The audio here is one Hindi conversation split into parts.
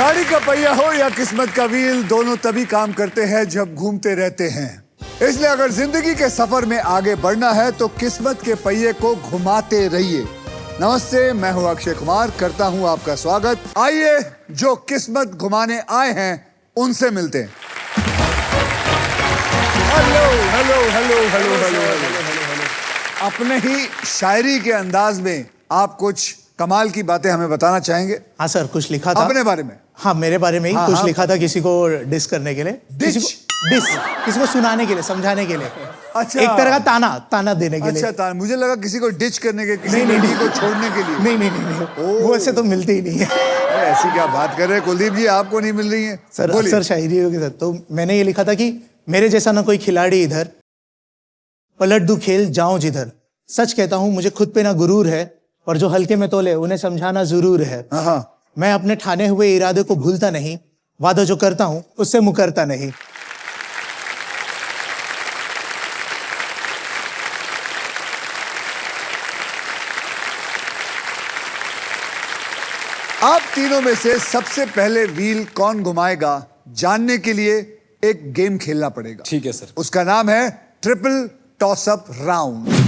गाड़ी का पहिया हो या किस्मत का व्हील, दोनों तभी काम करते हैं जब घूमते रहते हैं। इसलिए अगर जिंदगी के सफर में आगे बढ़ना है तो किस्मत के पहिए को घुमाते रहिए। नमस्ते, मैं हूं अक्षय कुमार, करता हूं आपका स्वागत। आइए जो किस्मत घुमाने आए हैं उनसे मिलते हैं। Hello hello hello hello hello hello. अपने ही शायरी के अंदाज में आप कुछ कमाल की बातें हमें बताना चाहेंगे? हाँ सर, कुछ लिखा था अपने बारे में। हाँ, मेरे बारे में ही कुछ लिखा था, किसी को डिस करने के लिए, किसी को सुनाने के लिए, समझाने के लिए। अच्छा, एक तरह का ताना देने के लिए। अच्छा, मुझे लगा किसी को डिच करने के, किसी लड़की को छोड़ने के लिए। नहीं, वो ऐसे तो मिलते ही नहीं है। ऐसी क्या बात कर रहे हैं कुलदीप जी, आपको नहीं मिल रही है? सर अक्सर शायरी के साथ तो मैंने ये लिखा था कि मेरे जैसा ना कोई खिलाड़ी इधर, पलट दूं खेल जाऊं जिधर। सच कहता हूं मुझे खुद पे ना गुरूर है, और जो हल्के में तोले उन्हें समझाना जरूर है। मैं अपने ठाने हुए इरादे को भूलता नहीं, वादा जो करता हूं उससे मुकरता नहीं। आप तीनों में से सबसे पहले व्हील कौन घुमाएगा, जानने के लिए एक गेम खेलना पड़ेगा। ठीक है सर। उसका नाम है ट्रिपल टॉस अप राउंड।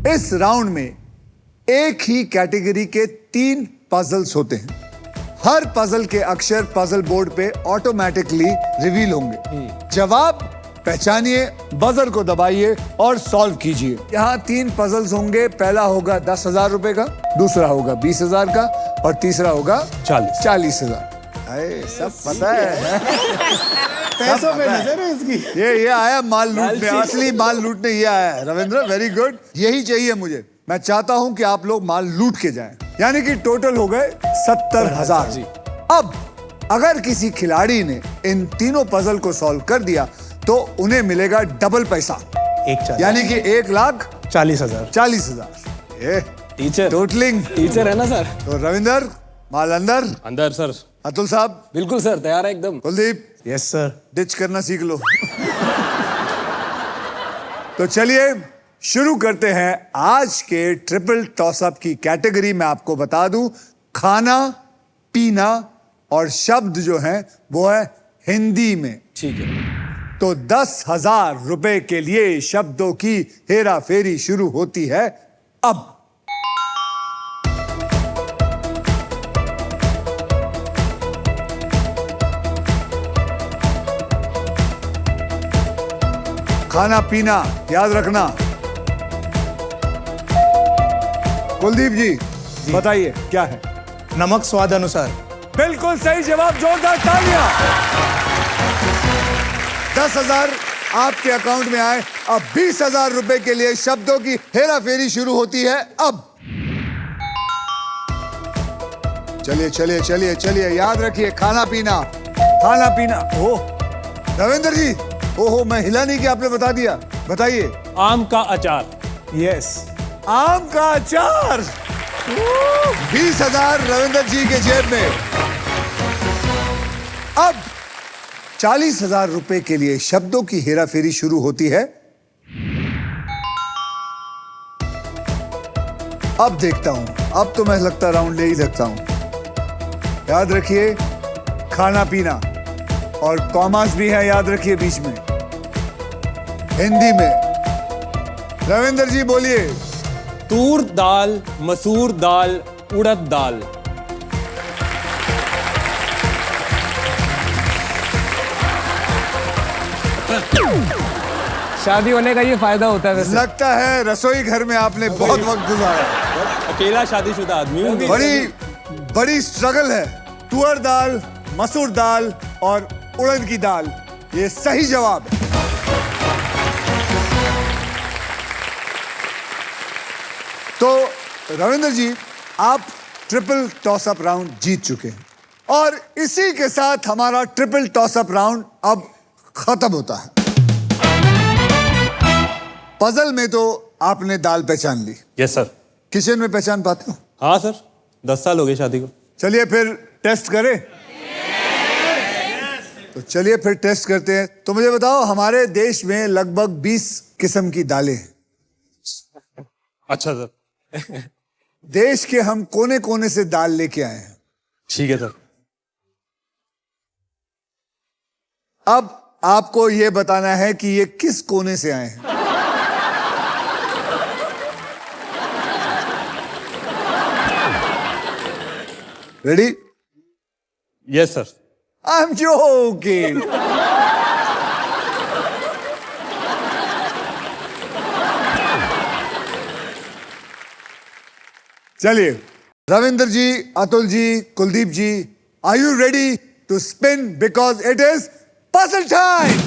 इस राउंड में एक ही कैटेगरी के 3 पजल्स होते हैं। हर पजल के अक्षर पजल बोर्ड पे ऑटोमेटिकली रिवील होंगे। जवाब पहचानिए, बजर को दबाइए और सॉल्व कीजिए। यहाँ 3 पजल्स होंगे। पहला होगा 10,000 रुपए का, दूसरा होगा 20,000 का और तीसरा होगा 40,000। सब पता है। पैसों पे नजर है इसकी। ये आया माल लूटने, असली माल लूटने ये आया है। रविंद्र, वेरी गुड, यही चाहिए मुझे। मैं चाहता हूं कि आप लोग माल लूट के जाएं। यानी कि टोटल हो गए 70,000। अब अगर किसी खिलाड़ी ने इन तीनों पजल को सॉल्व कर दिया तो उन्हें मिलेगा डबल पैसा, यानी कि 1,40,000। 40,000 टीचर, टोटलिंग टीचर है ना सर? तो रविंदर, माल अंदर। अंदर सर। अतुल साहब? बिल्कुल सर, तैयार है एकदम। कुलदीप? Yes sir. डिच करना सीख लो। तो चलिए शुरू करते हैं आज के ट्रिपल टॉसअप की कैटेगरी। मैं आपको बता दूं, खाना पीना और शब्द जो हैं वो है हिंदी में। ठीक है। तो 10,000 रुपए के लिए शब्दों की हेरा फेरी शुरू होती है अब। खाना पीना याद रखना। कुलदीप जी बताइए क्या है? नमक स्वाद अनुसार। बिल्कुल सही जवाब, जोरदार तालियां। 10,000 आपके अकाउंट में आए। अब 20,000 रुपए के लिए शब्दों की हेरा फेरी शुरू होती है अब। चलिए चलिए चलिए चलिए, याद रखिए खाना पीना, खाना पीना। ओह रविंद्र जी, ओहो, मैं हिला नहीं कि आपने बता दिया। बताइए। आम का अचार। यस, आम का अचार। 20,000 रविंद्र जी के जेब में। अब 40,000 रुपए के लिए शब्दों की हेराफेरी शुरू होती है अब। देखता हूं, अब तो मैं लगता राउंड ले ही सकता हूं। याद रखिए खाना पीना और कॉमास भी है, याद रखिए बीच में, हिंदी में। रविंद्र जी बोलिए। तूर दाल, मसूर दाल, उड़द दाल। शादी होने का ये फायदा होता है वैसे। लगता है रसोई घर में आपने बहुत वक्त गुजारा। अकेला शादीशुदा आदमी हूँ। बड़ी स्ट्रगल है। तुअर दाल, मसूर दाल और उड़द की दाल, ये सही जवाब है। तो रविंद्र जी, आप ट्रिपल टॉस अप राउंड जीत चुके हैं और इसी के साथ हमारा ट्रिपल टॉस अप राउंड अब खत्म होता है। पजल में तो आपने दाल पहचान ली। Yes sir. किचन में पहचान पाते हो? हाँ सर, 10 साल हो गए शादी को। चलिए फिर टेस्ट करें। तो चलिए फिर टेस्ट करते हैं। तो मुझे बताओ, हमारे देश में लगभग 20 किस्म की दालें हैं। अच्छा सर। देश के हम कोने कोने से दाल लेके आए हैं। ठीक है सर। अब आपको यह बताना है कि ये किस कोने से आए हैं। Ready? Yes sir. I am joking. चलिए Ravindra ji, Atul ji, Kuldeep ji, are you ready to spin because it is puzzle time.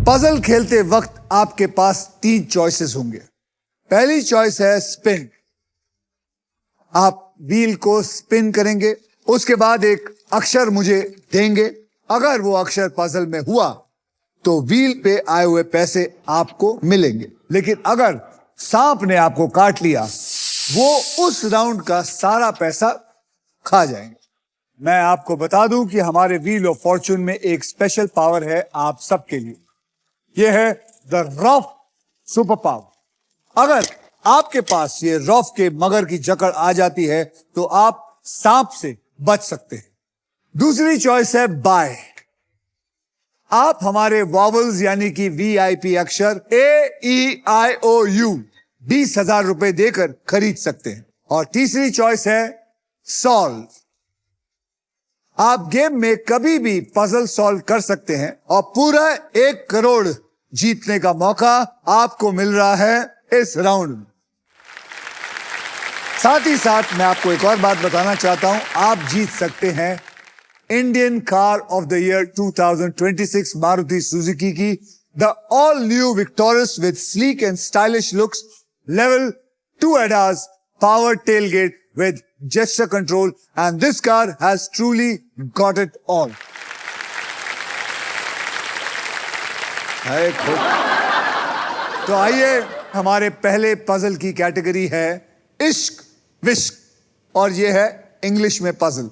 Puzzle खेलते वक्त आपके पास 3 चॉइसेस होंगे। पहली चॉइस है स्पिन। आप व्हील को स्पिन करेंगे, उसके बाद एक अक्षर मुझे देंगे। अगर वो अक्षर पजल में हुआ तो व्हील पे आए हुए पैसे आपको मिलेंगे, लेकिन अगर सांप ने आपको काट लिया वो उस राउंड का सारा पैसा खा जाएंगे। मैं आपको बता दूं कि हमारे व्हील ऑफ फॉर्चून में एक स्पेशल पावर है आप सबके लिए। यह है द रॉफ सुपर पावर। अगर आपके पास ये रॉफ के मगर की जकड़ आ जाती है तो आप सांप से बच सकते हैं। दूसरी चॉइस है बाय। आप हमारे वॉवल्स यानी कि वीआईपी अक्षर AEIOU 20,000 रुपए देकर खरीद सकते हैं। और तीसरी चॉइस है सॉल्व। आप गेम में कभी भी पजल सॉल्व कर सकते हैं और पूरा 1 करोड़ जीतने का मौका आपको मिल रहा है इस राउंड में। साथ ही साथ मैं आपको एक और बात बताना चाहता हूं, आप जीत सकते हैं Indian car of the year 2026 Maruti Suzuki की the all new Victoris with sleek and stylish looks, level 2 ADAS, powered tailgate with gesture control, and this car has truly got it all. तो आइए, हमारे पहले पजल की कैटेगरी है इश्क विश्क, और ये है इंग्लिश में पजल।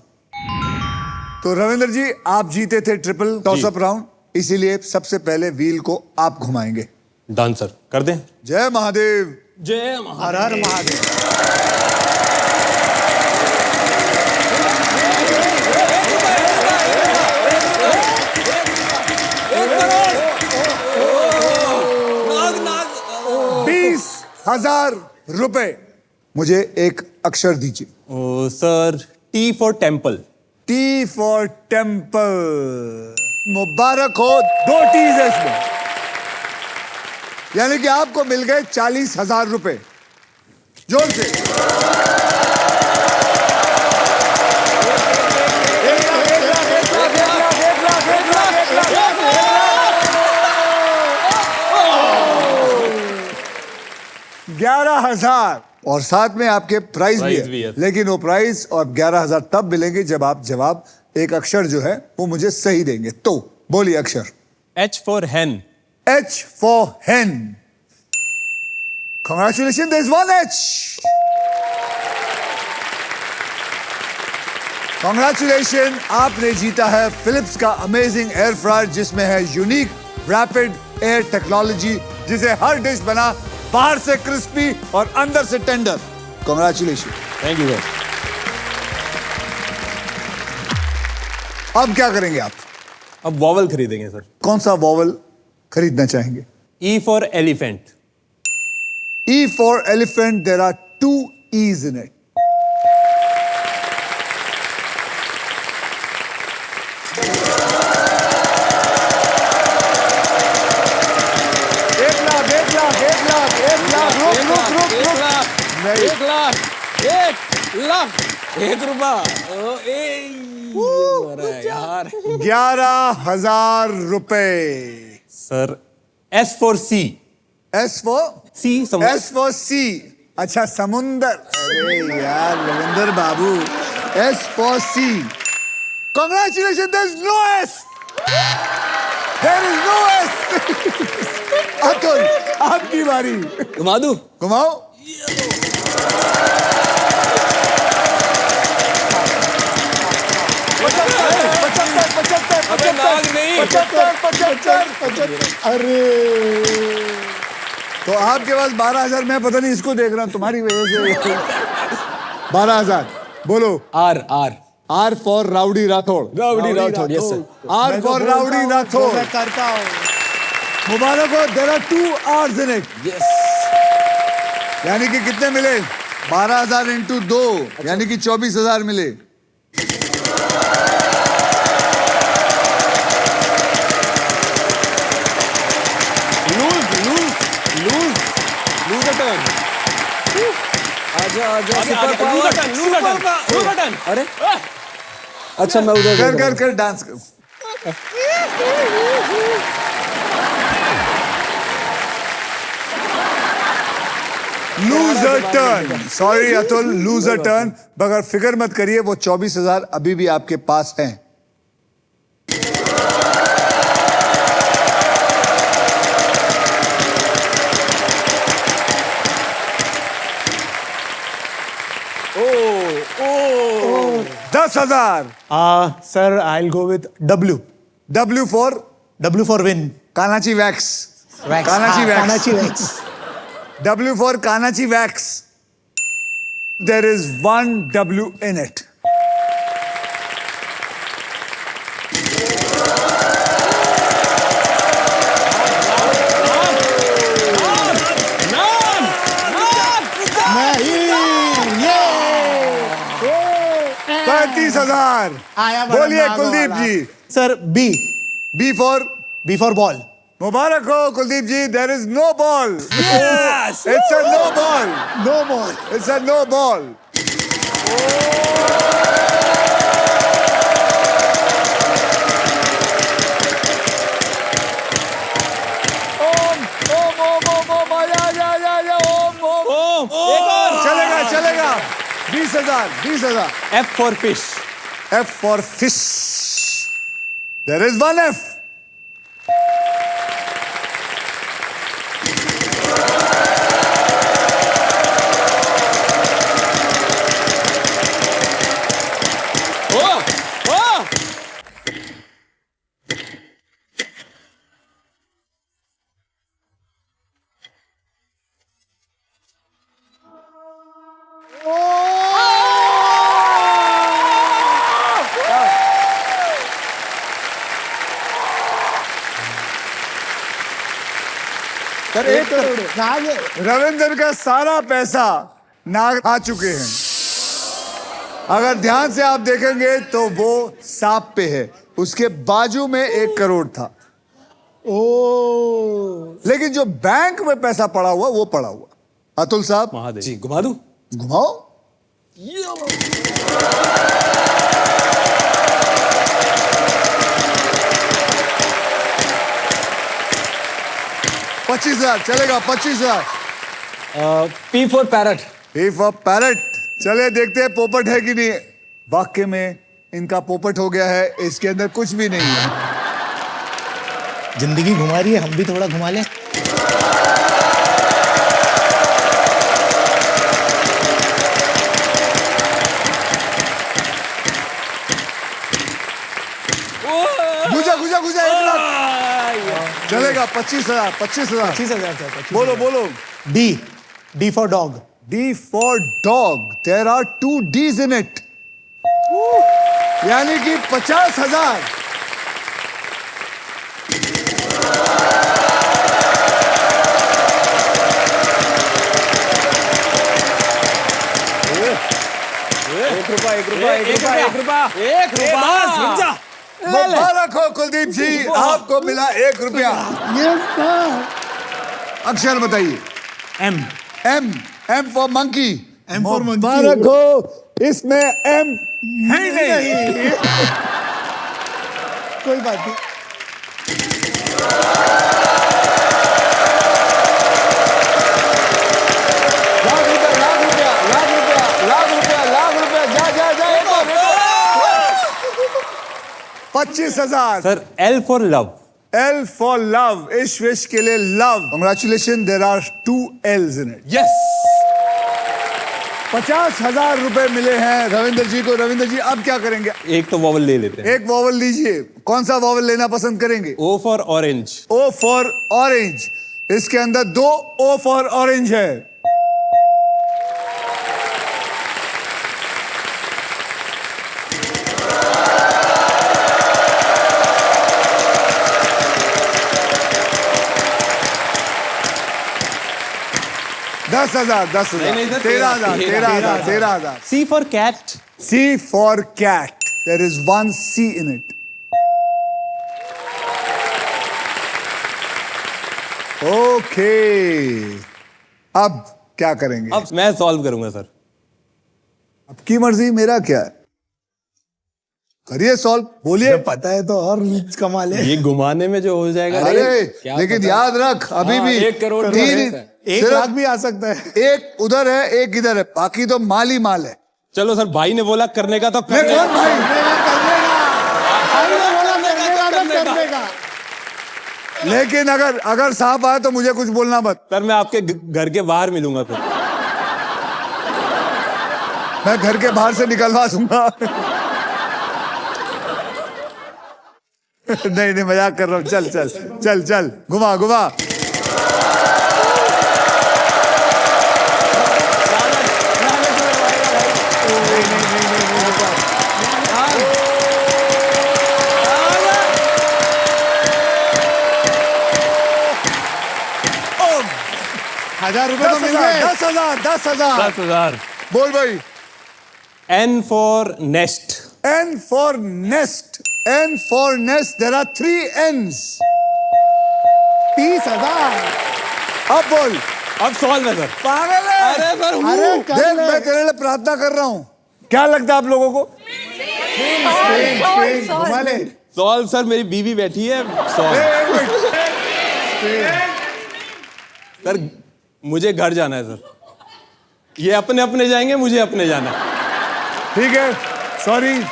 तो रविंद्र जी, आप जीते थे ट्रिपल टॉसअप राउंड, इसीलिए सबसे पहले व्हील को आप घुमाएंगे। डन सर, कर दें। जय महादेव। जय हर हर महादेव। ₹20,000। मुझे एक अक्षर दीजिए। Oh sir, T for temple. T for temple. मुबारक हो, 2 T's है इसमें, यानी कि आपको मिल गए ₹40,000। जोर से। $11,000 और साथ में आपके प्राइस भी है। लेकिन वो प्राइस और 11,000 तब मिलेंगे जब आप जवाब एक अक्षर जो है वो मुझे सही देंगे। तो बोलिए अक्षर। H for hen। H for hen. Congratulations, there's 1 H. Congratulations, आपने जीता है फिलिप्स का अमेजिंग एयर फ्रायर, जिसमें है यूनिक रैपिड एयर टेक्नोलॉजी, जिसे हर डिश बना बाहर से क्रिस्पी और अंदर से tender. Congratulations. Thank you sir. अब क्या करेंगे आप? अब वॉवल खरीदेंगे सर। कौन सा वॉवल खरीदना चाहेंगे? E for elephant. E for elephant, there are 2 E's in it. यार। ₹11,000। Sir, S for C. S for? S for sea. अच्छा, समुंदर। अरे यार रविंदर बाबू, S for sea. Congratulations, there is no S. There is no S. Atul, आपकी बारी। घुमा दूं? घुमाओ। अबे, 75। अरे तो आपके पास 12,000, मैं पता नहीं इसको देख रहा हूं तुम्हारी वजह से 12,000 बोलो। R R R for rowdy Rathore. Rowdy Rathore, yes sir. R for rowdy Rathore. मैं करता हूँ। मुबारक हो, there are 2 R's in it. Yes. यानी कि कितने मिले? 12,000 इंटू 2 यानी कि 24,000 मिले। Lose the turn. आजा आजा super power. Lose the turn. अरे अच्छा मैं उधर कर कर कर डांस कर। Loser turn. Sorry Atul, loser turn. मगर फिक्र मत करिए, वो 24,000 अभी भी आपके पास हैं। Oh 10,000। Sir I will go with W। W for win. Kanachi wax. Kanachi wax. Kanachi wax. W for Kanachi wax. There is 1 W in it. ये 35,000। आया बड़ा बोलिए नागो कुलदीप वाला। जी। Sir B। B for ball. मुबारक हो Kuldeep ji. There is no ball. Yes! It's a no ball. No ball. It's a no ball. एक और। चलेगा चलेगा। 20,000 20,000। F for fish. F for fish. There is 1 F. Sir 1 crore. Ravindra का सारा पैसा नाग आ चुके हैं। अगर ध्यान से आप देखेंगे तो वो सांप पे है, उसके बाजू में 1 करोड़ था। ओ लेकिन जो बैंक में पैसा पड़ा हुआ वो पड़ा हुआ। अतुल साहब महादेव जी घुमा दूं? घुमाओ। 25,000 चलेगा। 25,000। P for parrot। P for parrot। चले देखते हैं पोपट है कि नहीं। वाक्य में इनका पोपट हो गया है, इसके अंदर कुछ भी नहीं है। जिंदगी घुमा रही है, हम भी थोड़ा घुमा लें। गुजा गुजा गुजा 1 लाख चलेगा। 25,000 25,000। 25,000 सर। बोलो बोलो। D for dog। D for dog. There are 2 D's in it. यानी कि 50,000। एक रुपया मुबारक हो कुलदीप जी, आपको मिला 1 रुपया। अक्षर बताइए। M। M for monkey। M for monkey। मुबारक हो, इसमें M है ही नहीं। कोई बात नहीं। लाख रुपया जा 25,000। Sir L for love. L for love। इश्क विश के लिए love. Congratulations, there are 2 L's in it। Yes. 50,000 रुपए मिले हैं रविंद्र जी को। रविंद्र जी अब क्या करेंगे? एक तो वॉवल ले लेते हैं। एक वॉवल लीजिए। कौन सा वॉवल लेना पसंद करेंगे? O for orange. O for orange। इसके अंदर 2 O फॉर ऑरेंज है। दस हजार नहीं, sir, 13,000 C for cat. C for cat. There is one C in it. Okay. अब क्या करेंगे? अब मैं सॉल्व करूंगा सर। आपकी मर्जी, मेरा क्या है? करिए सॉल्व, बोलिए। जब पता है तो और कमाल है। ये घुमाने में जो हो जाएगा। अरे क्या लेकिन पता? याद रख, अभी भी 1 करोड़ तो तीन, है। 1 सिर्फ लाख भी आ सकता है। एक उधर है, एक इधर है, बाकी तो माल ही माल है। चलो सर, भाई ने बोला करने का तो मैं करने कौन भाई? करने का। लेकिन अगर सांप आए तो मुझे कुछ बोलना मत। सर मैं आपके घर के बाहर मिलूंगा फिर। मैं घर के बाहर से निकलवा दूंगा। नहीं मजाक कर रहा हूँ। चल चल चल चल, घुमा घुमा। ₹1000 तो मिल गए। 10,000 10,000। बोल भाई। N for nest. N for nest. N for nest. There are 3 N's. 30,000। अब बोल। अब सॉल्व है सर। पागल है। अरे सर अरे देख, मैं तेरे लिए प्रार्थना कर रहा हूँ। क्या लगता है आप लोगों को? घुमा ले। सॉल्व सर, मेरी बीवी बैठी है। सॉल्व एक मिनट। सर, मुझे घर जाना है सर। ये अपने अपने जाएंगे, मुझे अपने जाना है। ठीक है, सॉरी।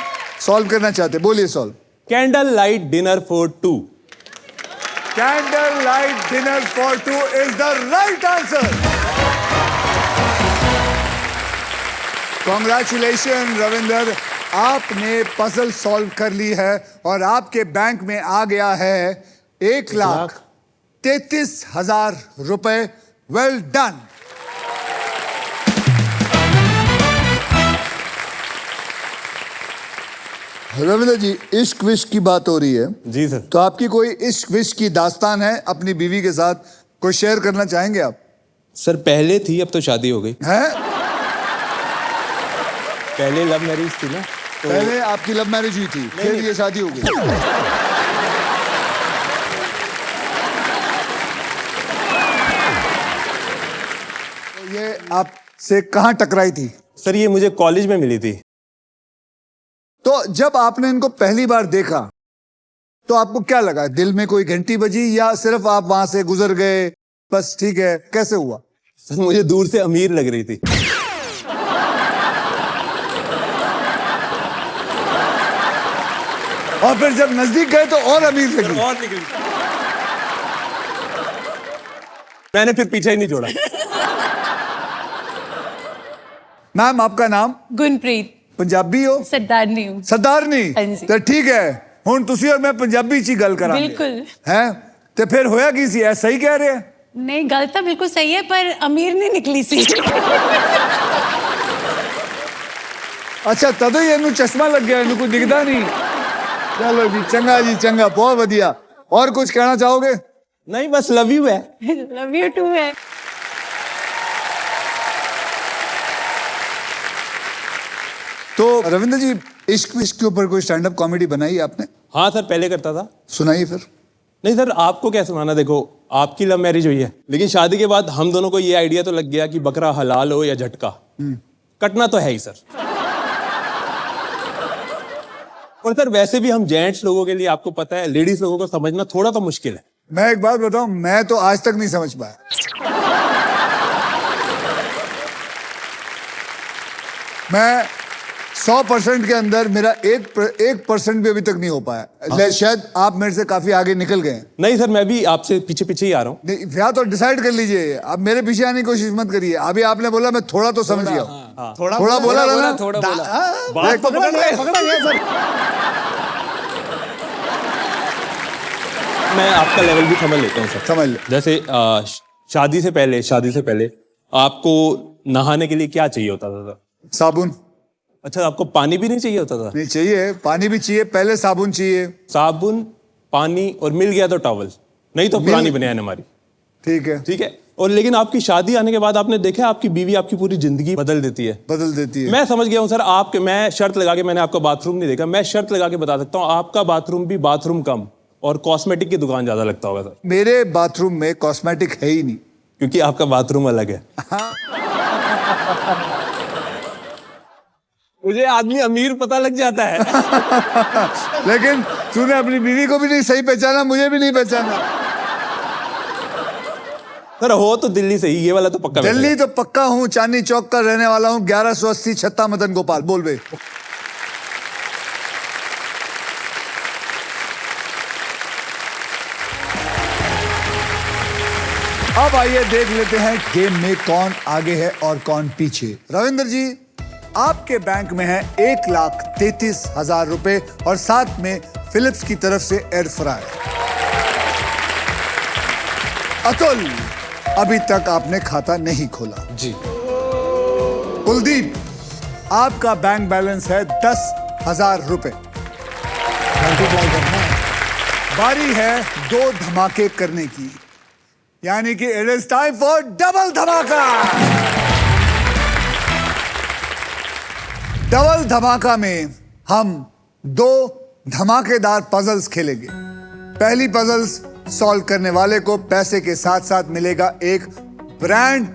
सॉल्व करना चाहते, बोलिए solve. Candle light dinner for 2। Candle light dinner for 2 is the right answer. Congratulation Ravinder, आपने पजल सॉल्व कर ली है और आपके बैंक में आ गया है 1,33,000 रुपए। Well done. रविंदर जी, इश्क विश्क की बात हो रही है, जी सर। तो आपकी कोई इश्क विश्क की दास्तान है अपनी बीवी के साथ, कोई शेयर करना चाहेंगे आप? सर पहले थी, अब तो शादी हो गई। हैं? पहले लव मैरिज थी ना, तो पहले आपकी लव मैरिज हुई थी, फिर ये शादी हो गई। तो ये आपसे कहाँ टकराई थी? सर ये मुझे कॉलेज में मिली थी। तो जब आपने इनको पहली बार देखा तो आपको क्या लगा? दिल में कोई घंटी बजी या सिर्फ आप वहां से गुजर गए, बस ठीक है? कैसे हुआ? सर मुझे दूर से अमीर लग रही थी। और फिर जब नजदीक गए तो और अमीर लगी। और निकली। मैंने फिर पीछे ही नहीं छोड़ा। मैम आपका नाम? गुनप्रीत पंजाबी हो? सरदारनी हूँ। सरदारनी? हाँ जी। तो ठीक है, हुण तुसी और मैं पंजाबी ची गल करांगे। बिल्कुल। हैं? तो फिर होया की सी? ऐसा ही कह रहे हैं? नहीं, गल तो बिल्कुल सही है, पर अमीर नहीं निकली सी। अच्छा, तदों ही इन्हू चश्मा लग गया, इन्हू कोई दिखदा नहीं। चलो जी, चंगा जी, चंगा, बहुत बढ़िया। और कुछ कहना चाहोगे? नहीं, बस लव यू है। लव यू टू है। तो रविंद्र जी, इश्क विश्क के ऊपर कोई स्टैंड अप कॉमेडी बनाई आपने? हाँ सर, पहले करता था। सुनाइए फिर। नहीं सर, आपको क्या सुनाना। देखो, आपकी लव मैरिज हुई है, लेकिन शादी के बाद हम दोनों को ये आइडिया तो लग गया कि बकरा हलाल हो या झटका, कटना तो है ही सर। और सर वैसे भी हम जेंट्स लोगों के लिए, आपको पता है, लेडीज लोगों को समझना थोड़ा तो मुश्किल है। मैं एक बात बताऊं, मैं तो आज तक नहीं समझ पाया। मैं 100% के अंदर मेरा 1% भी अभी तक नहीं हो पाया। शायद आप मेरे से काफी आगे निकल गए हैं। नहीं सर, मैं भी आपसे पीछे पीछे ही आ रहा हूँ। नहीं, या तो डिसाइड कर लीजिए, आप मेरे पीछे आने की कोशिश मत करिए। अभी आपने बोला, मैं थोड़ा तो समझ गया हूं। थोड़ा बोला ना? थोड़ा बोला। बात पकड़ा गया। पकड़ा गया सर। मैं आपका लेवल भी समझ लेता हूँ सर। समझ ले। जैसे शादी से पहले आपको नहाने के लिए क्या चाहिए होता था सर? साबुन। अच्छा, आपको पानी भी नहीं चाहिए होता था? नहीं चाहिए, पानी भी चाहिए, पहले साबुन चाहिए। साबुन, पानी और मिल गया तो टॉवल, नहीं तो पुरानी बनियान हमारी। ठीक है। ठीक है। और लेकिन आपकी शादी आने के बाद आपने देखा आपकी बीवी आपकी पूरी जिंदगी बदल देती है। बदल देती है। मैं समझ गया हूँ सर। मैं शर्त लगा के, मैंने आपका बाथरूम नहीं देखा, मैं शर्त लगा के बता सकता हूँ आपका बाथरूम भी बाथरूम कम और कॉस्मेटिक की दुकान ज्यादा लगता होगा सर। मेरे बाथरूम में कॉस्मेटिक है ही नहीं, क्योंकि आपका बाथरूम अलग है। मुझे आदमी अमीर पता लग जाता है। लेकिन तूने अपनी बीवी को भी नहीं सही पहचाना, मुझे भी नहीं पहचाना। सर हो तो दिल्ली से ही, ये वाला तो पक्का दिल्ली बैठेगा। तो पक्का हूँ, चांदनी चौक का रहने वाला हूँ, 1180 छत्ता मदन गोपाल। बोल बे। अब आइए देख लेते हैं गेम में कौन आगे है और कौन पीछे। रविंद्र जी, आपके बैंक में है 1,33,000 रुपए और साथ में फिलिप्स की तरफ से एयर फ्रायर। अतुल, अभी तक आपने खाता नहीं खोला। जी। कुलदीप, आपका बैंक बैलेंस है 10,000 रुपए। मल्टीप्लाई करना है। बारी है 2 धमाके करने की, यानी कि it is time for double धमाका। डबल धमाका में हम 2 धमाकेदार पजल्स खेलेंगे। पहली पजल्स सॉल्व करने वाले को पैसे के साथ साथ मिलेगा एक ब्रांड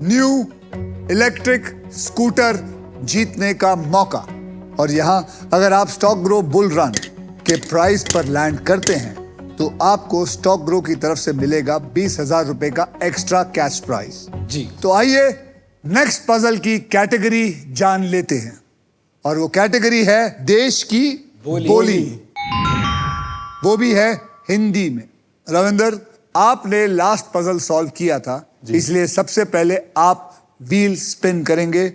न्यू इलेक्ट्रिक स्कूटर जीतने का मौका। और यहां अगर आप स्टॉक ग्रो बुल रन के प्राइस पर लैंड करते हैं तो आपको स्टॉक ग्रो की तरफ से मिलेगा 20,000 रुपए का एक्स्ट्रा कैश प्राइस। जी। तो आइए नेक्स्ट पजल की कैटेगरी जान लेते हैं, और वो कैटेगरी है देश की बोली। वो भी है हिंदी में। रविंदर, आपने लास्ट पजल सॉल्व किया था, इसलिए सबसे पहले आप व्हील स्पिन करेंगे।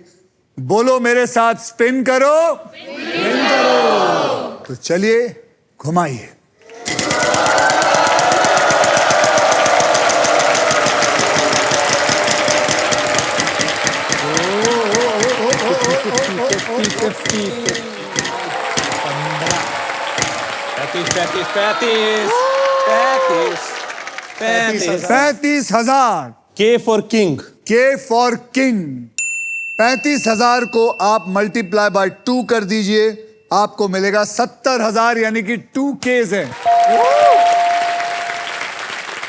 बोलो मेरे साथ, स्पिन करो। स्पिन करो। तो चलिए घुमाइए। पैंतीस। 35,000। के फॉर किंग। के फॉर किंग। 35,000 को आप मल्टीप्लाई बाय 2 कर दीजिए, आपको मिलेगा 70,000, यानी कि 2 केस है।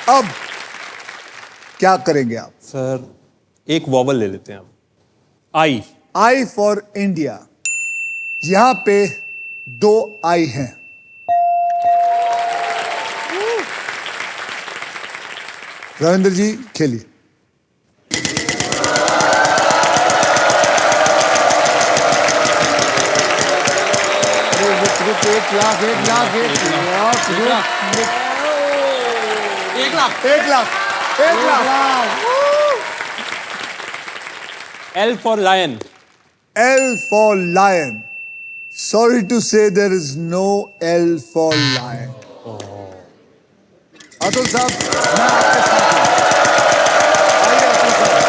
अब क्या करेंगे आप? सर एक वॉवल ले लेते हैं हम। आई। I for India. यहां पे 2 आई हैं। रविंद्र जी खेलिए। एक lakh 1 lakh. L for lion. L for lion. Sorry to say there is no L for lion. Atul साहब, मैं आपके साथ हूं। आइए अतुल साहब।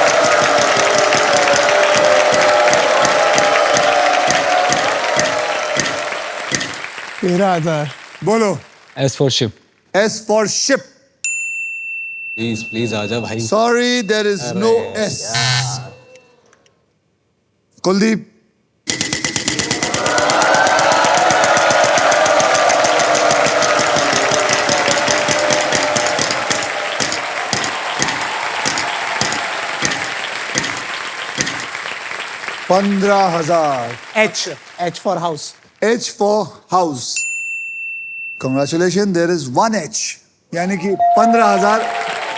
13,000। बोलो। S for ship. S for ship. Please please आजा भाई। Sorry, there is no S. Kuldeep. $15,000. H for house. H for house. Congratulations, there is 1 H. यानी कि 15,000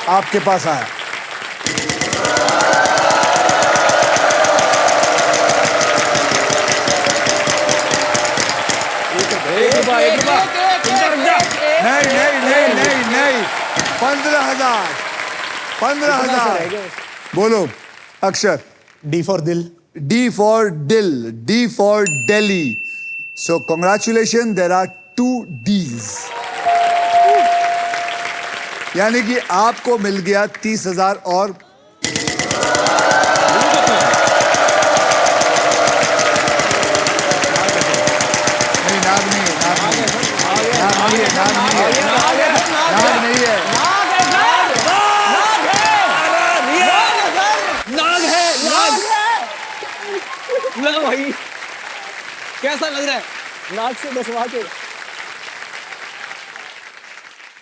आपके पास आया। नहीं 15,000। 15,000। बोलो अक्षर। D for दिल। D for Dill, D for Delhi. So congratulations, there are 2 Ds. यानी कि आपको मिल गया 30,000 और नहीं, नाग नहीं है, नाग नहीं है, नाग नहीं है, नाग नहीं है, नाग नहीं है। ना भाई कैसा लग रहा है नाक से बसवा के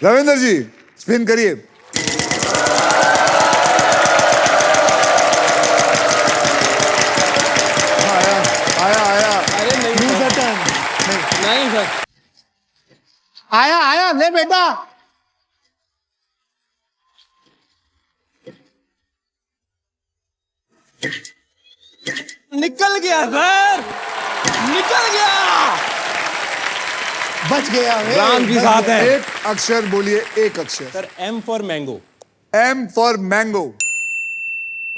रविंद्र जी स्पिन करिए। आया आया आया। अरे नहीं नहीं सर आया आया ले बेटा। निकल गया सर निकल गया बच गया वे, राम जी बच साथ गया। है। एक अक्षर बोलिए, एक अक्षर। Sir M for mango. M for mango.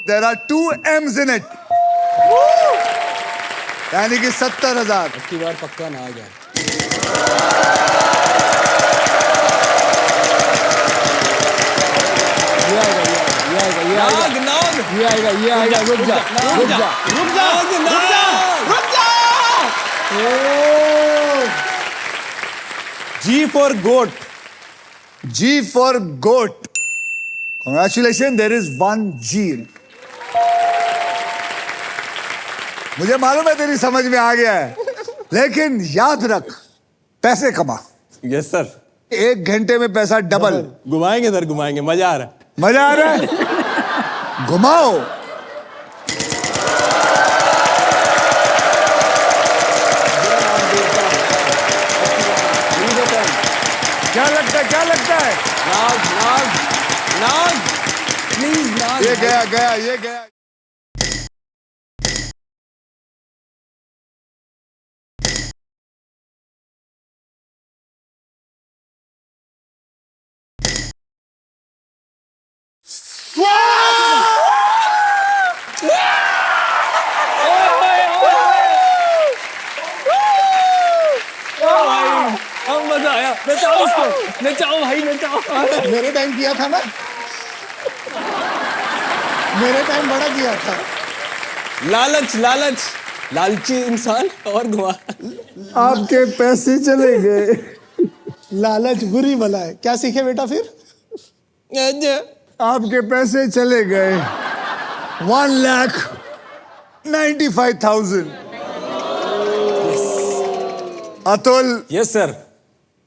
There are 2 M's in it. यानी कि 70,000। अब की बार पक्का ना आ जाए नाग नाग ये आएगा रुक जा रुक जा रुक जा रुक जा रुक जा G for goat. G for goat. Congratulations, there is 1 G in it. मुझे मालूम है तेरी समझ में आ गया है, लेकिन याद रख पैसे कमा। Yes sir. 1 घंटे में पैसा डबल। घुमाएंगे सर घुमाएंगे, मजा आ रहा है। मजा आ रहा है? घुमाओ। क्या लगता है, क्या लगता है? नाग नाग नाग प्लीज नाग ये गया गया ये गया। अब मजा आया नचाओ उसको नचाओ भाई नचाओ मेरे टाइम किया था ना, मेरे टाइम बड़ा किया था। लालच लालच लालची इंसान और घुमा आपके पैसे चले गए। लालच बुरी बला है। क्या सीखे बेटा फिर? आपके पैसे चले गए। 1,95,000। अतुल यस सर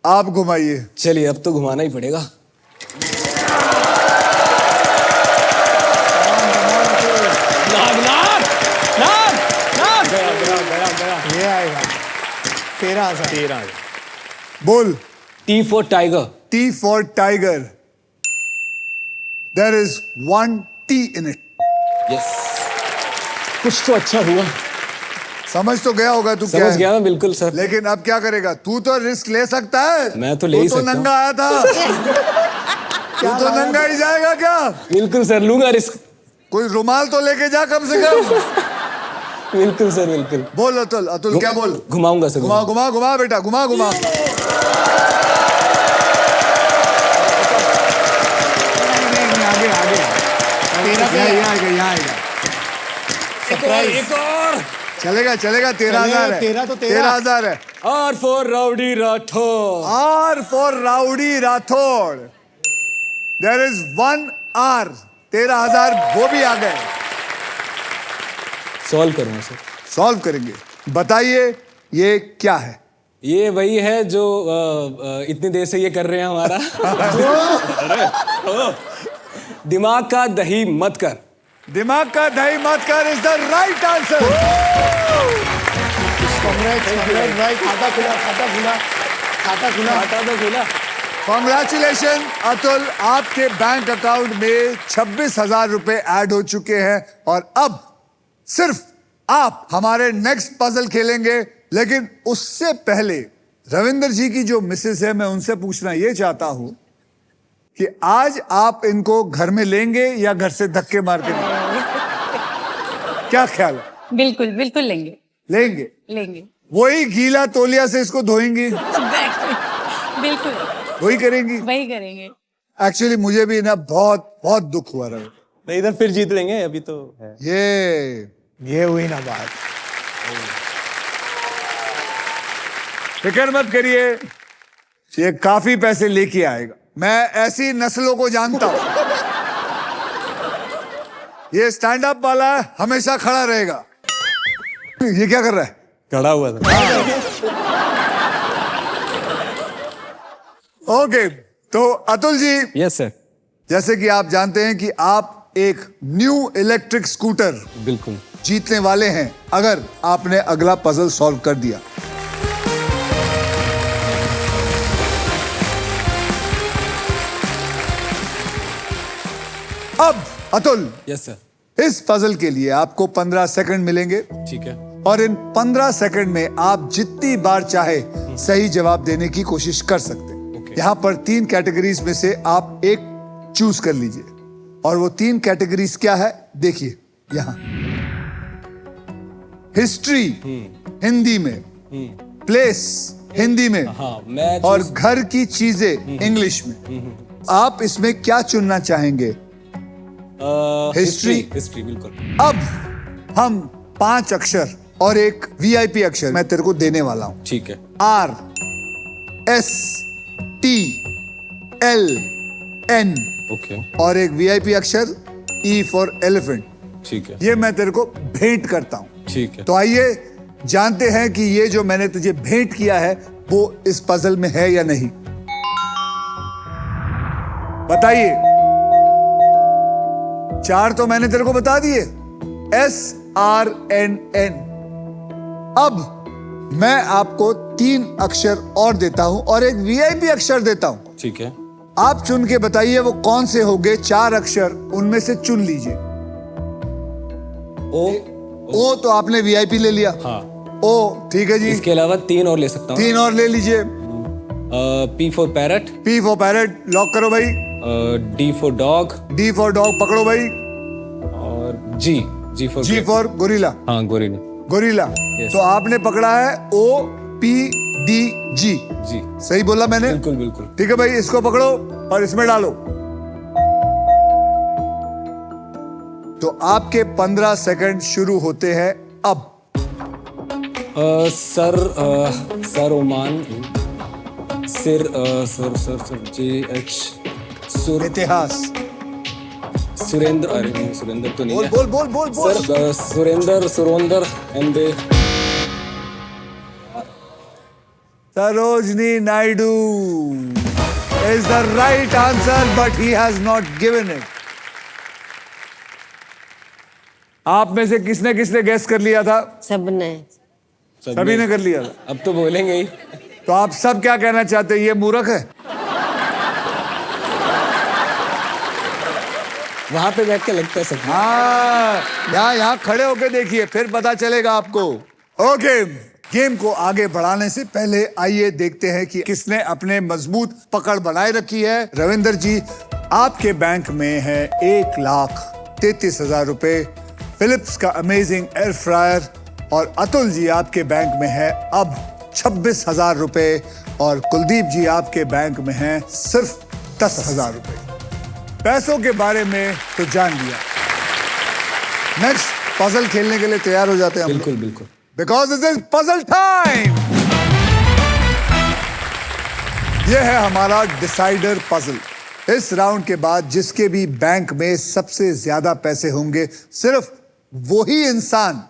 आप घुमाइए। चलिए अब तो घुमाना ही पड़ेगा नाग नाग नाग नाग ये आएगा 13,000। 13। बोल। T for tiger T for tiger. There is 1 T in it. Yes कुछ तो अच्छा हुआ समझ तो गया होगा तू क्या समझ है? गया मैं बिल्कुल सर लेकिन अब क्या करेगा? तू तो रिस्क ले सकता है। मैं तो ले ही तू तो सकता हूं। नंगा आया था। तू तो नंगा ही जाएगा क्या? बिल्कुल सर लूंगा रिस्क कोई रुमाल तो लेके जा कम से कम। बिल्कुल सर बिल्कुल बोल अतुल, अतुल क्या बोल? घुमाऊंगा सर घुमा घुमा घुमा बेटा, घुमा घुमा। आगे आगे यहाँ आएगा, यहाँ आएगा। एक और चलेगा चलेगा। 13,000 है। 13 तो 13,000 है। और for rowdy Rathore R for Rowdy Rathod. There is 1 R. 13,000 वो भी आ गए। सॉल्व करूंगा सर सॉल्व करेंगे। बताइए ये क्या है? ये वही है जो इतनी देर से ये कर रहे हैं हमारा दिमाग का दही मत कर दिमाग का दही मत कर इज द राइट आंसर। भाई खाता खुला खाता खुला खाता खुला। खाता तो खुला कॉन्ग्रेचुलेशन अतुल, आपके बैंक अकाउंट में 26,000 रुपए ऐड हो चुके हैं और अब सिर्फ आप हमारे नेक्स्ट पजल खेलेंगे। लेकिन उससे पहले रविंद्र जी की जो मिसेस है, मैं उनसे पूछना ये चाहता हूं कि आज आप इनको घर में लेंगे या घर से धक्के मार के लेंगे? क्या ख्याल है? बिल्कुल बिल्कुल लेंगे लेंगे। लेंगे वही गीला तौलिया से इसको धोएंगी, बिल्कुल वही करेंगी। वही करेंगे। एक्चुअली मुझे भी ना बहुत बहुत दुख हुआ रहा। नहीं इधर फिर जीत लेंगे अभी तो है। ये हुई ना बात। फिक्र मत करिए, ये काफी पैसे लेके आएगा। मैं ऐसी नस्लों को जानता हूं। ये स्टैंड अप वाला है, हमेशा खड़ा रहेगा। ये क्या कर रहा है? खड़ा हुआ था। ओके, तो अतुल जी, यस सर। जैसे कि आप जानते हैं कि आप एक न्यू इलेक्ट्रिक स्कूटर बिल्कुल। जीतने वाले हैं अगर आपने अगला पजल सॉल्व कर दिया। अब अतुल, यस सर। इस पजल के लिए आपको 15 सेकंड मिलेंगे ठीक है। और इन 15 सेकंड में आप जितनी बार चाहे सही जवाब देने की कोशिश कर सकते हैं। Okay. यहां पर 3 कैटेगरीज में से आप एक चूज कर लीजिए और वो 3 कैटेगरीज क्या है देखिए यहां। हिस्ट्री हिंदी में, प्लेस हिंदी में, हाँ मैं और घर की चीजें इंग्लिश में। आप इसमें क्या चुनना चाहेंगे? हिस्ट्री। हिस्ट्री बिल्कुल। अब हम 5 अक्षर और एक वीआईपी अक्षर मैं तेरे को देने वाला हूं। ठीक है। R S T L N okay. और एक वीआईपी अक्षर E फॉर एलिफेंट। ठीक है। ये मैं तेरे को भेंट करता हूं। ठीक है। तो आइए जानते हैं कि ये जो मैंने तुझे भेंट किया है वो इस पजल में है या नहीं। बताइए। 4 तो मैंने तेरे को बता दिए, S R N N। अब मैं आपको 3 अक्षर और देता हूं और एक वीआईपी अक्षर देता हूं। ठीक है। आप चुन के बताइए वो कौन से होंगे। 4 अक्षर उनमें से चुन लीजिए। ओ तो आपने वीआईपी ले लिया। हाँ। ओ ठीक है जी। इसके अलावा 3 और ले सकता हूँ। 3 और ले लीजिए। P for parrot. P for parrot lock करो भाई। D for dog. D for dog पकड़ो भाई। और G for G for gorilla. हाँ गोरिल्ला। गोरिल्ला। Yes. तो आपने पकड़ा है O P D G। जी सही बोला मैंने? बिल्कुल बिल्कुल। ठीक है भाई, इसको पकड़ो और इसमें डालो। तो आपके 15 सेकंड शुरू होते हैं अब। Sir Oman. सर JH इतिहास। सुरेंद्र। अरे नहीं सुरेंद्र तो नहीं बोल है। बोल बोल बोल बोल। Sir Surendra and Sarojini Naidu is the right answer, but he has not given it. आप में से किसने किसने गैस कर लिया था? सबने। सभी ने कर लिया था। अब तो बोलेंगे ही। तो आप सब क्या कहना चाहते हैं? ये मूर्ख है? वहां पे बैठ के लगता है सब। हाँ, यहाँ खड़े होके देखिए, फिर पता चलेगा आपको। ओके, गेम को आगे बढ़ाने से पहले आइए देखते हैं कि किसने अपने मजबूत पकड़ बनाए रखी है। रविंदर जी, आपके बैंक में है 1,33,000 रुपए, फिलिप्स का अमेजिंग एयर फ्रायर, और अतुल जी आपके बैंक में है अब 26,000 रुपए, और कुलदीप जी आपके बैंक में है सिर्फ 10,000 रुपए। पैसों के बारे में तो जान लिया। नेक्स्ट पजल खेलने के लिए तैयार हो जाते हैं हम लोग? बिल्कुल बिल्कुल। Because this is puzzle time. यह है हमारा डिसाइडर पजल। इस राउंड के बाद जिसके भी बैंक में सबसे ज्यादा पैसे होंगे, सिर्फ वही इंसान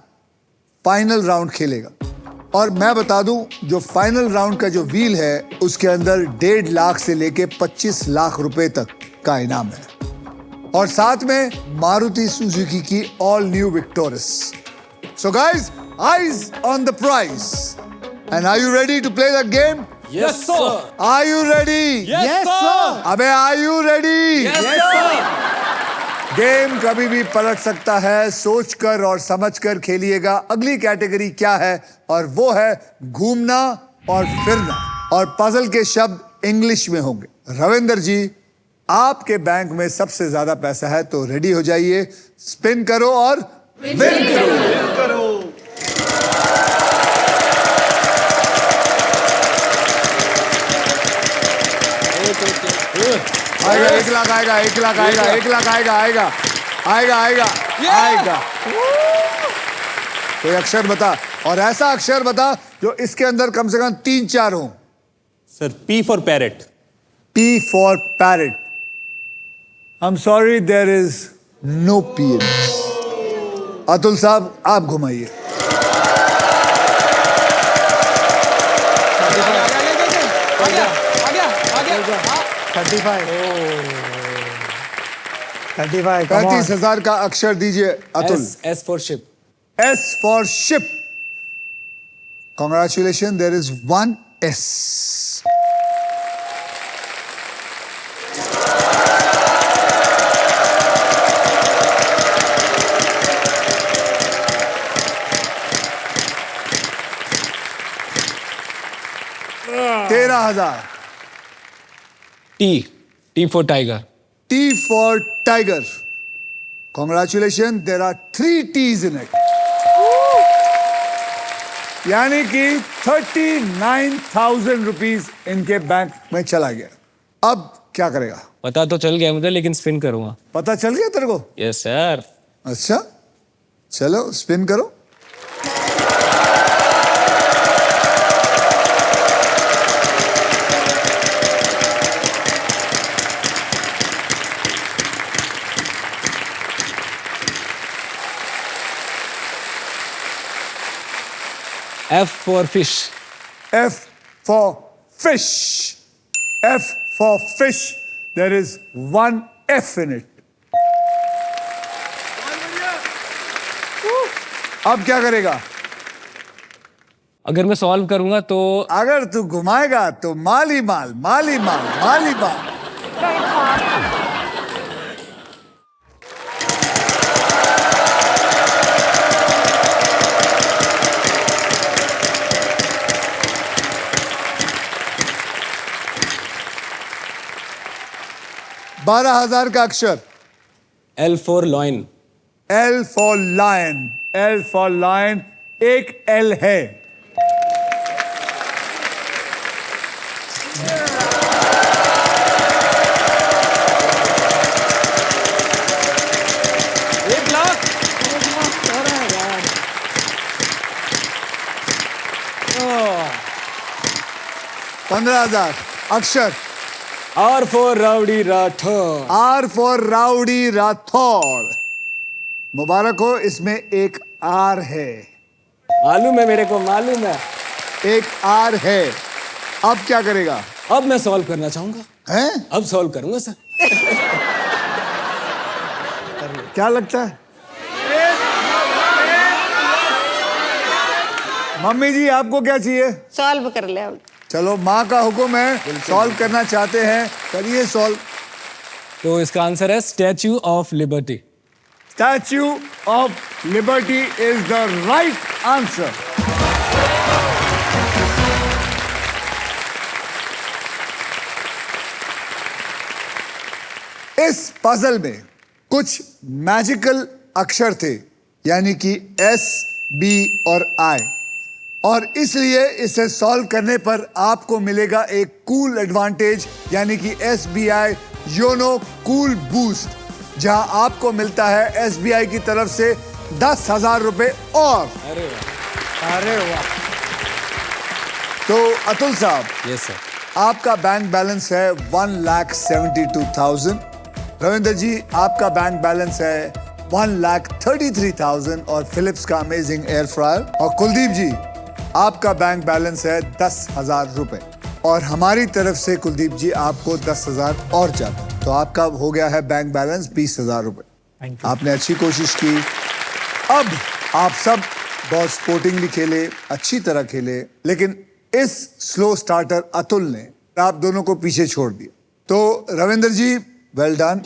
फाइनल राउंड खेलेगा। और मैं बता दूं, जो फाइनल राउंड का जो व्हील है उसके अंदर 1.5 लाख से लेके 25 लाख रुपए तक का इनाम है, और साथ में मारुति सुजुकी की all new Victoris. So guys, eyes on the prize. And are you ready to play the game? Yes sir. Are you ready? Yes sir. अबे are you ready? Yes sir. Game कभी भी पलट सकता है, सोचकर और समझकर खेलिएगा। अगली कैटेगरी क्या है? और वो है घूमना और फिरना, और पजल के शब्द इंग्लिश में होंगे। रविंदर जी, आपके बैंक में सबसे ज्यादा पैसा है, तो रेडी हो जाइए, स्पिन करो और विन करो। आ गए। 1 लाख आएगा, 1 लाख आएगा, 1 लाख आएगा, आएगा आएगा आएगा आएगा। कोई अक्षर बता, और ऐसा अक्षर बता जो इसके अंदर कम से कम 3-4 हो। Sir P for parrot. P for parrot. I'm sorry, there is no P in this. Atul साहब आप घुमाइए। आ गया 35 come on. 35,000 का अक्षर दीजिए Atul. S for ship. S for ship. Congratulations, there is 1 S. तेरह 13,000. T for tiger. T for tiger. Congratulations, there are 3 T's in it. यानी कि 39,000 रुपीज इनके बैंक में चला गया। अब क्या करेगा? पता तो चल गया मुझे, लेकिन स्पिन करूंगा। पता चल गया तेरे को? Yes sir. अच्छा चलो स्पिन करो। F for fish. F for fish. F for fish. There is 1 F in it. अब क्या करेगा? अगर मैं सॉल्व करूंगा तो अगर तू घुमाएगा तो माली माल, माली माल, माली माल। बारह 12,000 का अक्षर। L for loin. L for lion. L for lion. एक L है। एक लाख। 15,000 अक्षर। R for rowdy Rathore. R for rowdy Rathore. मुबारक हो, इसमें एक R है। मालूम है मेरे को, मालूम है। एक R है। अब क्या करेगा? अब मैं सॉल्व करना चाहूंगा। हैं? अब सॉल्व करूंगा सर। क्या लगता है? मम्मी जी आपको क्या चाहिए? सॉल्व कर ले अब। चलो माँ का हुक्म है, सॉल्व करना चाहते हैं, करिए सॉल्व। तो इसका आंसर है statue of liberty. Statue of liberty is the right answer. इस पजल में कुछ मैजिकल अक्षर थे, यानी कि S, B और I, और इसलिए इसे सॉल्व करने पर आपको मिलेगा एक कूल एडवांटेज, यानी कि SBI योनो कूल बूस्ट, जहां आपको मिलता है SBI की तरफ से 10,000 रुपए और. अरे वाह, अरे वाह. तो अतुल साहब, यस सर, आपका बैंक बैलेंस है 1,72,000. रविंदर जी, आपका बैंक बैलेंस है 1,33,000 और फिलिप्स का अमेजिंग एयर फ्रायर. और कुलदीप जी, आपका बैंक बैलेंस है 10,000 रुपए, और हमारी तरफ से कुलदीप जी आपको 10,000 और जाता, तो आपका हो गया है बैंक बैलेंस 20,000 रुपए. आपने अच्छी कोशिश की. अब आप सब बहुत स्पोर्टिंगली खेले, अच्छी तरह खेले, लेकिन इस स्लो स्टार्टर अतुल ने आप दोनों को पीछे छोड़ दिया. तो रविंदर जी, वेल डन.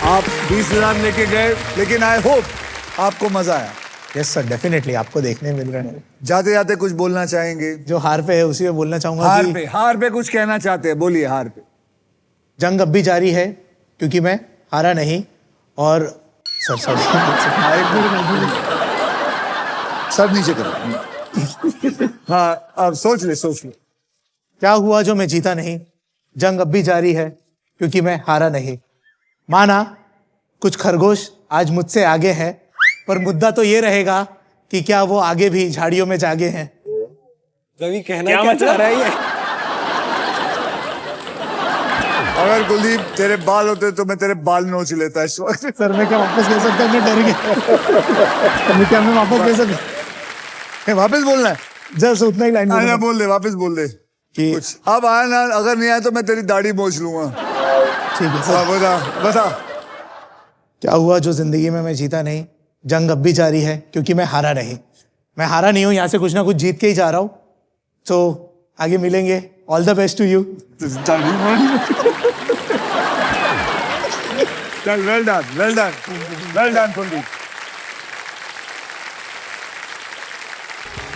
आप 20,000 लेके गए, लेकिन आई होप आपको मजा आया. यस सर, डेफिनेटली आपको देखने मिल रहे हैं. जाते जाते कुछ बोलना चाहेंगे? जो हार पे है उसी में बोलना चाहूंगा हार पे कुछ कहना चाहते हैं, बोलिए. हार पे जंग अब भी जारी है, क्योंकि मैं हारा नहीं. और सर सर नीचे करो. हाँ, अब सोच ले. क्या हुआ जो मैं जीता नहीं, जंग अब भी जारी है क्योंकि मैं हारा नहीं। माना कुछ खरगोश आज मुझसे आगे हैं, पर मुद्दा तो ये रहेगा कि क्या वो आगे भी झाड़ियों में जागे हैं। कवि कहना क्या चाह रहा है ये? अगर कुलदीप तेरे बाल होते तो मैं तेरे बाल नोच लेता इस वक्त। सर मैं क्या वापस ले सकता हूँ? मैं डर गया। मैं क्या मैं वापस ले सकता? वापस बोलना है? जस्ट उतना ही लाइन आना बोल दे, वापस बोल दे कि कुछ। अब आया ना, अगर नहीं आया तो मैं तेरी दाढ़ी मोच लूंगा। ठीक है सर। हाँ, बता बता। क्या हुआ जो जिंदगी में मैं जीता नहीं, जंग अब भी जारी है क्योंकि मैं हारा नहीं। मैं हारा नहीं हूँ, यहाँ से कुछ ना कुछ जीत के ही जा रहा हूँ। तो आगे मिलेंगे। All the best to you. चल, well done, well done, well done Kuldeep.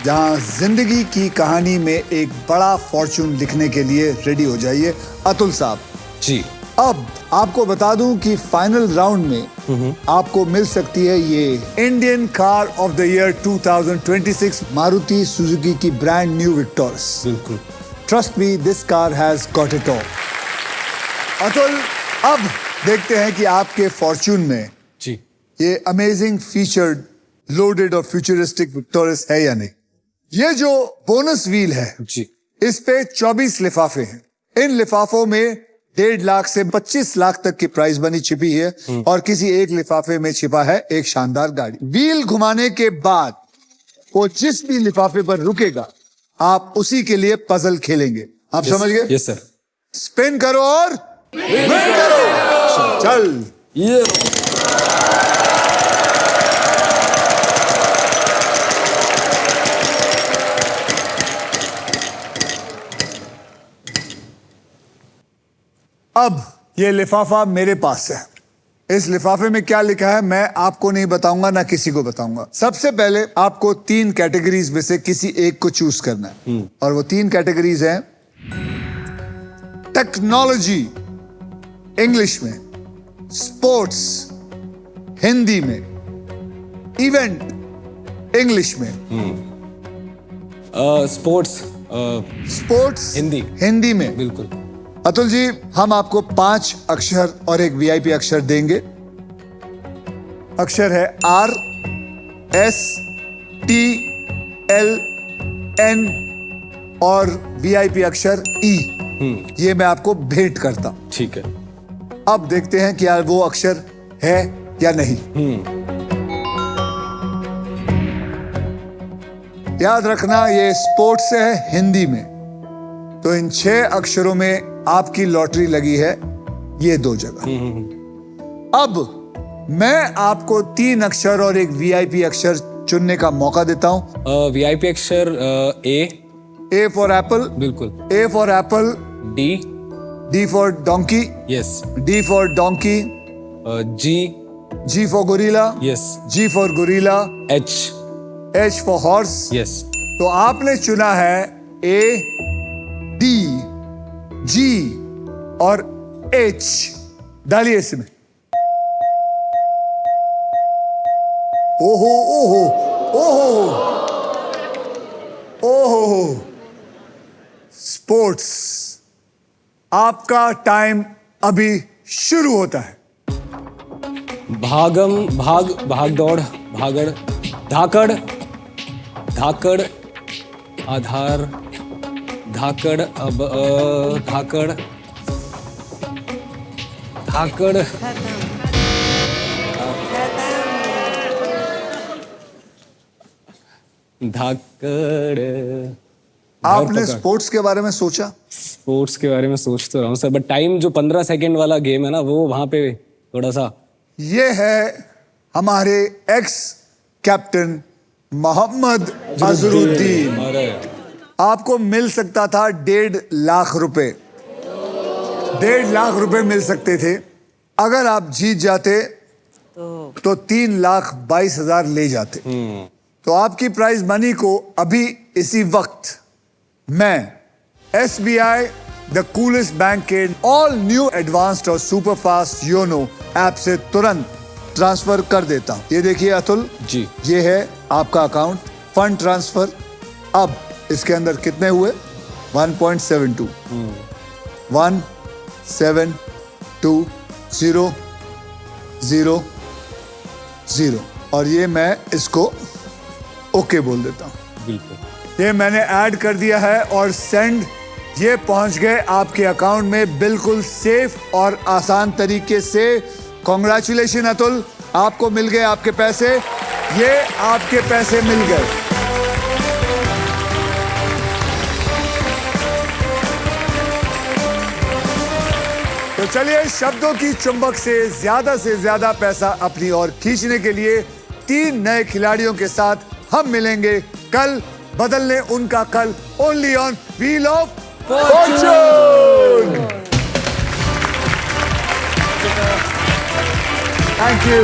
जहां जिंदगी की कहानी में एक बड़ा फॉर्चून लिखने के लिए रेडी हो जाइए अतुल साहब जी। अब आपको बता दूं कि फाइनल राउंड में आपको मिल सकती है ये Indian car of the year 2026 Maruti Suzuki की ब्रांड न्यू विक्टोरस। बिल्कुल। Trust me, this car has got it all. Atul, अब देखते हैं कि आपके फॉर्चून में जी ये अमेजिंग फीचर्ड लोडेड और फ्यूचरिस्टिक विक्टोरस है या नहीं। ये जो बोनस व्हील है जी इस पे 24 लिफाफे हैं। इन लिफाफों में 1.5 लाख से 25 लाख तक की प्राइस मनी छिपी है और किसी एक लिफाफे में छिपा है एक शानदार गाड़ी। व्हील घुमाने के बाद वो जिस भी लिफाफे पर रुकेगा आप उसी के लिए पजल खेलेंगे। आप समझ गए? Yes sir. स्पिन करो और विन करो। चल। ये अब ये लिफाफा मेरे पास है। इस लिफाफे में क्या लिखा है मैं आपको नहीं बताऊंगा, ना किसी को बताऊंगा। सबसे पहले आपको 3 कैटेगरीज में से किसी एक को चूज करना है और वो 3 कैटेगरीज हैं टेक्नोलॉजी इंग्लिश में, स्पोर्ट्स हिंदी में, इवेंट इंग्लिश में। स्पोर्ट्स स्पोर्ट्स हिंदी में। बिल्कुल। अतुल जी, हम आपको 5 अक्षर और एक वीआईपी अक्षर देंगे। अक्षर है R S T L N और वीआईपी अक्षर E। ये मैं आपको भेंट करता हूं। ठीक है। अब देखते हैं कि यार वो अक्षर है या नहीं। याद रखना ये स्पोर्ट्स है हिंदी में, तो इन 6 अक्षरों में आपकी लॉटरी लगी है ये 2 जगह। अब मैं आपको 3 अक्षर और एक वीआईपी अक्षर चुनने का मौका देता हूं। वीआईपी अक्षर A फॉर एप्पल। बिल्कुल। A for Apple. D for donkey. Yes. D for donkey. G for gorilla. Yes. G for gorilla. H for horse. Yes. तो आपने चुना है A, D, G और H। डालिए इसमें। ओहो ओहो ओहो ओहो। स्पोर्ट्स, आपका टाइम अभी शुरू होता है। भाग दौड़ भागड़ धाकड़ धाकड़ आधार धाकड़ अब धाकड़ धाकड़ धाकड़। आपने स्पोर्ट्स के बारे में सोचा? स्पोर्ट्स के बारे में सोच तो रहा हूँ सर, बट टाइम जो 15 सेकेंड वाला गेम है ना, वो वहां पे थोड़ा सा। ये है हमारे एक्स कैप्टन मोहम्मद अजहरुद्दीन। अरे आपको मिल सकता था 1.5 लाख रुपए। 1.5 लाख रुपए मिल सकते थे। अगर आप जीत जाते तो 3,22,000 ले जाते। तो आपकी प्राइज मनी को अभी इसी वक्त मैं SBI द कूलेस्ट बैंक के ऑल न्यू एडवांस्ड और सुपर फास्ट योनो ऐप से तुरंत ट्रांसफर कर देता हूं। ये देखिए अतुल जी, ये है आपका अकाउंट फंड ट्रांसफर। अब इसके अंदर कितने हुए? 1.72 1 7 2 0 0 0 और ये मैं इसको ओके बोल देता हूं। बिल्कुल। ये मैंने ऐड कर दिया है और सेंड। ये पहुंच गए आपके अकाउंट में बिल्कुल सेफ और आसान तरीके से। कॉन्ग्रेचुलेशन अतुल, आपको मिल गए आपके पैसे। ये आपके पैसे मिल गए। तो चलिए, शब्दों की चुंबक से ज्यादा पैसा अपनी ओर खींचने के लिए 3 नए खिलाड़ियों के साथ हम मिलेंगे कल। बदलने उनका कल only on wheel of Fortune. Thank you.